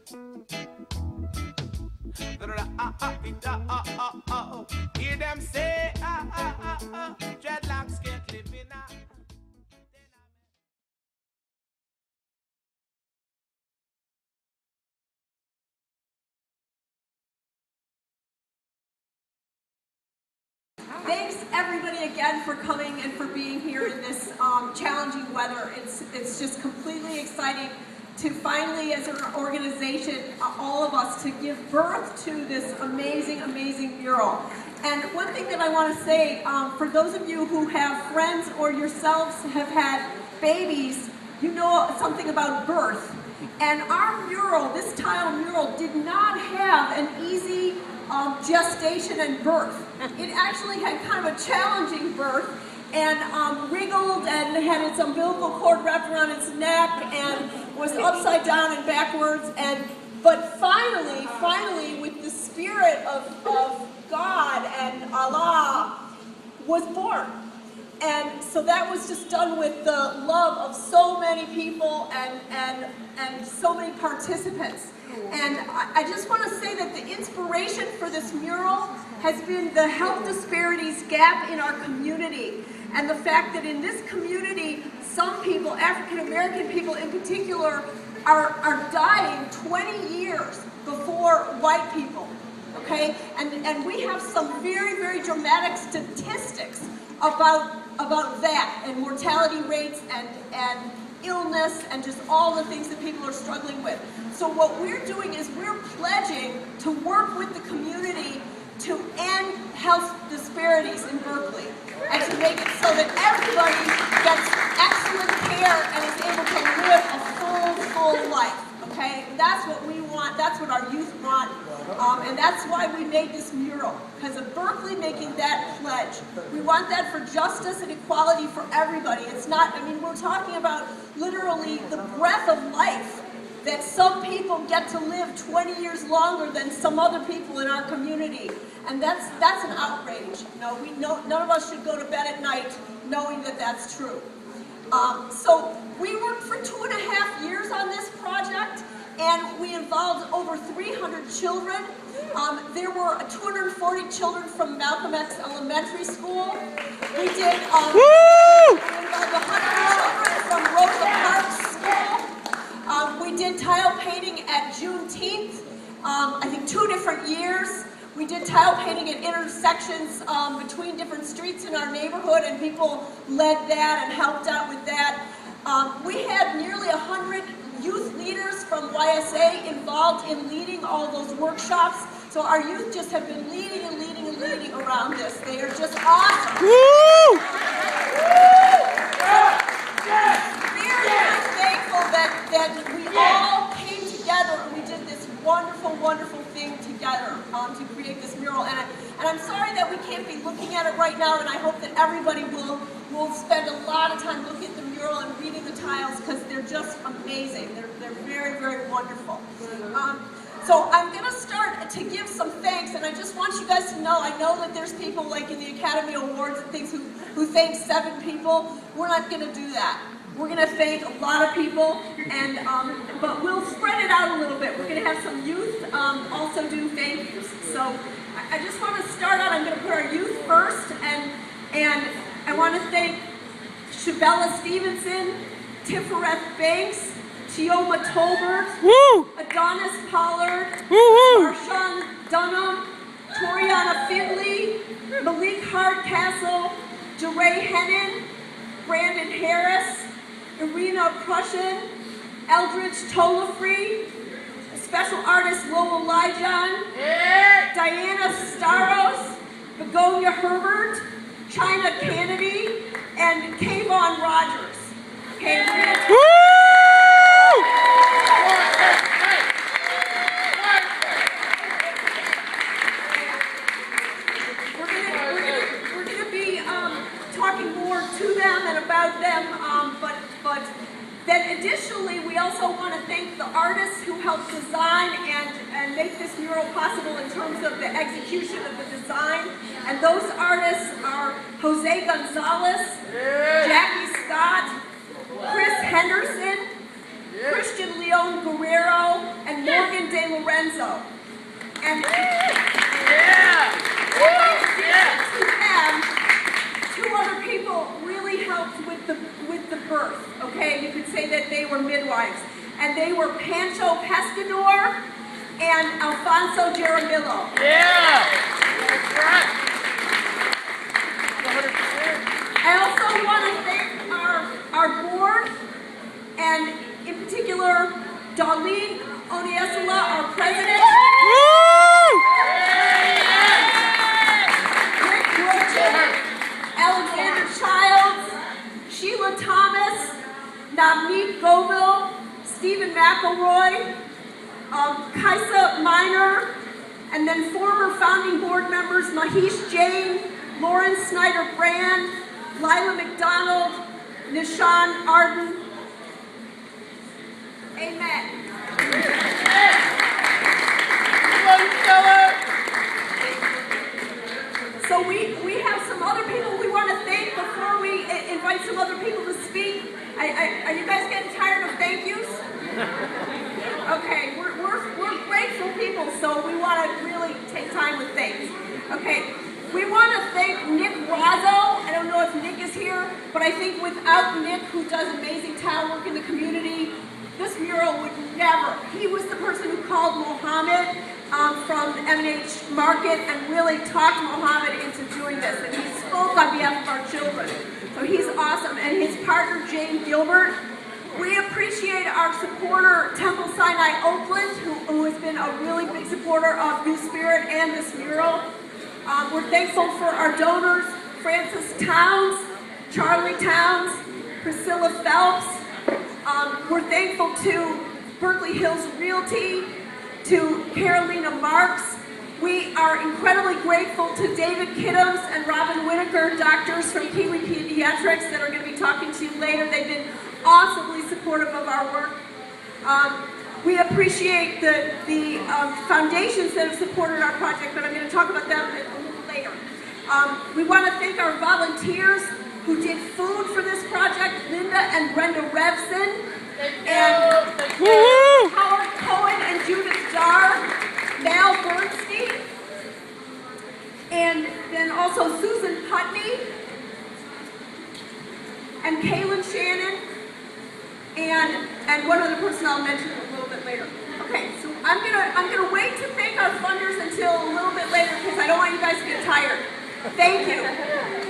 Hear them say, dreadlocks can't live in a... Thanks everybody again for coming and for being here in this challenging weather. It's just completely exciting to finally, as an organization, all of us, to give birth to this amazing, amazing mural. And one thing that I want to say, for those of you who have friends or yourselves have had babies, you know something about birth. And our mural, this tile mural, did not have an easy gestation and birth. It actually had kind of a challenging birth, and wriggled and had its umbilical cord wrapped around its neck and was upside down and backwards. But finally, with the spirit of God and Allah, was born. And so that was just done with the love of so many people and so many participants. And I just want to say that the inspiration for this mural has been the health disparities gap in our community, and the fact that in this community, some people, African American people in particular, are dying 20 years before white people, okay? And we have some very, very dramatic statistics about that, and mortality rates and illness and just all the things that people are struggling with. So what we're doing is we're pledging to work with the community to end health disparities in Berkeley and to make it so that everybody gets excellent care and is able to live a full life, okay? That's what we want, that's what our youth want, and that's why we made this mural, because of Berkeley making that pledge. We want that for justice and equality for everybody. It's not, I mean, we're talking about literally the breath of life, that some people get to live 20 years longer than some other people in our community. And that's an outrage. None of us should go to bed at night knowing that that's true. So we worked for 2.5 years on this project, and we involved over 300 children. There were 240 children from Malcolm X Elementary School. We did we involved 100 children from Rosa Parks School. We did tile painting at Juneteenth, I think 2 different years. We did tile painting at intersections between different streets in our neighborhood, and people led that and helped out with that. We had nearly 100 youth leaders from YSA involved in leading all those workshops. So our youth just have been leading and leading and leading around this. They are just awesome. Woo! Very thankful that we all came together and we did this wonderful, wonderful thing together to create this mural. And I'm sorry that we can't be looking at it right now, and I hope that everybody will spend a lot of time looking at the mural and reading the tiles, because they're just amazing. They're very, very wonderful. So I'm going to start to give some thanks, and I just want you guys to know, I know that there's people like in the Academy Awards and things who thank 7 people. We're not going to do that. We're going to thank a lot of people, and but we'll spread it out a little bit. We're going to have some youth also do thank yous. So I just want to start out, I'm going to put our youth first, and I want to thank Shabella Stevenson, Tifereth Banks, Chioma Tolbert, Adonis Pollard, Marshawn Dunham, Toriana Finley, Malik Hardcastle, Jeray Hennon, Brandon Harris, Irina Prussian, Eldridge Tolafree, special artist Lowell Lijon, Diana Staros, Begonia Herbert, China Kennedy, and Kayvon Rogers. Okay, we're gonna be talking more to them and about them, but then additionally, we also want to thank the artists who helped design and make this mural possible in terms of the execution of the design. And those artists are Jose Gonzalez, Jackie Scott, Chris Henderson, Christian Leon Guerrero, and Morgan And to them, two other people really helped with the birth. Okay, you could say that they were midwives, and they were Pancho Pescador and Alfonso Jaramillo. Yeah, that's right. 100%. I also want to thank our board, and in particular, Darlene Oniesula, our president. Rick Roach, Alexander Childs, Sheila Thomas, Navneet Govil, Stephen McElroy, Kaisa Miner, and then former founding board members Mahesh Jain, Lauren Snyder-Brand, Lila McDonald, Nishan Arden. Amen. So we have some other people we want to thank before we invite some other people to speak. Are you guys getting tired of thank yous? Okay, we're grateful people, so we want to really take time with thanks. Okay, we want to thank Nick Razzo. I don't know if Nick is here, but I think without Nick, who does amazing town work in the community, this mural would never. He was the person who called Mohammed from M&H Market and really talked Mohammed into doing this, and he spoke on behalf of our children. So he's awesome, and his partner Jane Gilbert. We appreciate our supporter Temple Sinai Oakland, who has been a really big supporter of New Spirit and this mural. We're thankful for our donors, Francis Towns, Charlie Towns, Priscilla Phelps. We're thankful to Berkeley Hills Realty, to Carolina Marks. We are incredibly grateful to David Kiddoms and Robin Whitaker, doctors from Kiwi Pediatrics, that are going to be talking to you later. They've been awesomely supportive of our work. We appreciate the foundations that have supported our project, but I'm going to talk about them a little later. We want to thank our volunteers who did food for this project, Linda and Brenda Revson, and Howard Cohen and Judith Dar, Mal Bernstein, and then also Susan Putney, and Kaylin Shannon, and one other person I'll mention a little bit later. Okay, so I'm gonna wait to thank our funders until a little bit later because I don't want you guys to get tired. Thank you.